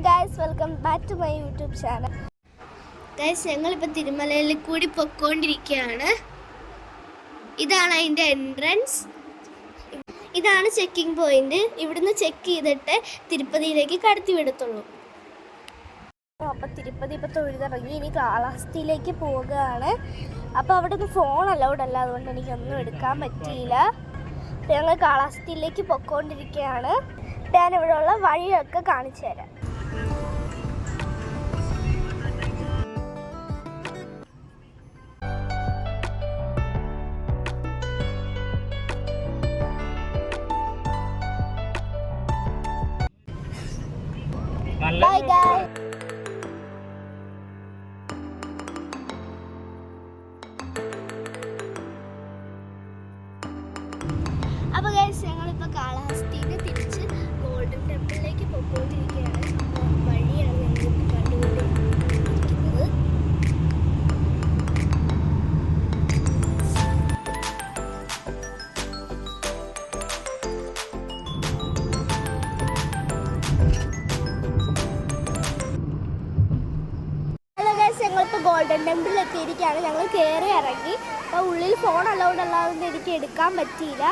Guys, welcome back to my YouTube channel. Guys, ഞങ്ങളിപ്പോൾ തിരുമലയിൽ കൂടി പൊയ്ക്കൊണ്ടിരിക്കുകയാണ്. ഇതാണ് അതിൻ്റെ എൻട്രൻസ്. ഇതാണ് ചെക്കിംഗ് പോയിന്റ്. ഇവിടുന്ന് ചെക്ക് ചെയ്തിട്ട് തിരുപ്പതിയിലേക്ക് കടത്തി വിടത്തുള്ളൂ. അപ്പോൾ തിരുപ്പതി ഇപ്പോൾ തൊഴുതിറങ്ങി. ഇനി കാളഹസ്തിയിലേക്ക് പോവുകയാണ്. അപ്പോൾ അവിടെ നിന്ന് ഫോൺ അലൗഡ് അല്ല, അതുകൊണ്ട് എനിക്കൊന്നും എടുക്കാൻ പറ്റിയില്ല. ഞങ്ങൾ കാളഹസ്തിയിലേക്ക് പൊയ്ക്കൊണ്ടിരിക്കുകയാണ്. ഞാനിവിടെയുള്ള വഴിയൊക്കെ കാണിച്ചു തരാം. Bye guys. അപ്പോൾ ഗൈസ്, ഞങ്ങളിപ്പോൾ കാളഹസ്തിയിൽ തിരിച്ച് ഗോൾഡൻ ടെമ്പിളിലേക്ക് പോയിക്കൊണ്ടിരിക്കുകയാണ്. വഴിയാണ് ഞങ്ങളിപ്പോൾ കണ്ടുകൊണ്ടിരിക്കുന്നത്. ഹലോ ഗൈസ്, ഞങ്ങളിപ്പോൾ ഗോൾഡൻ ടെമ്പിളിൽ എത്തിയിരിക്കുകയാണ്. ഞങ്ങൾ കയറി ഇറങ്ങി. അപ്പോൾ ഉള്ളിൽ ഫോൺ അലൗഡ് അല്ലാതെ എനിക്ക് എടുക്കാൻ പറ്റിയില്ല.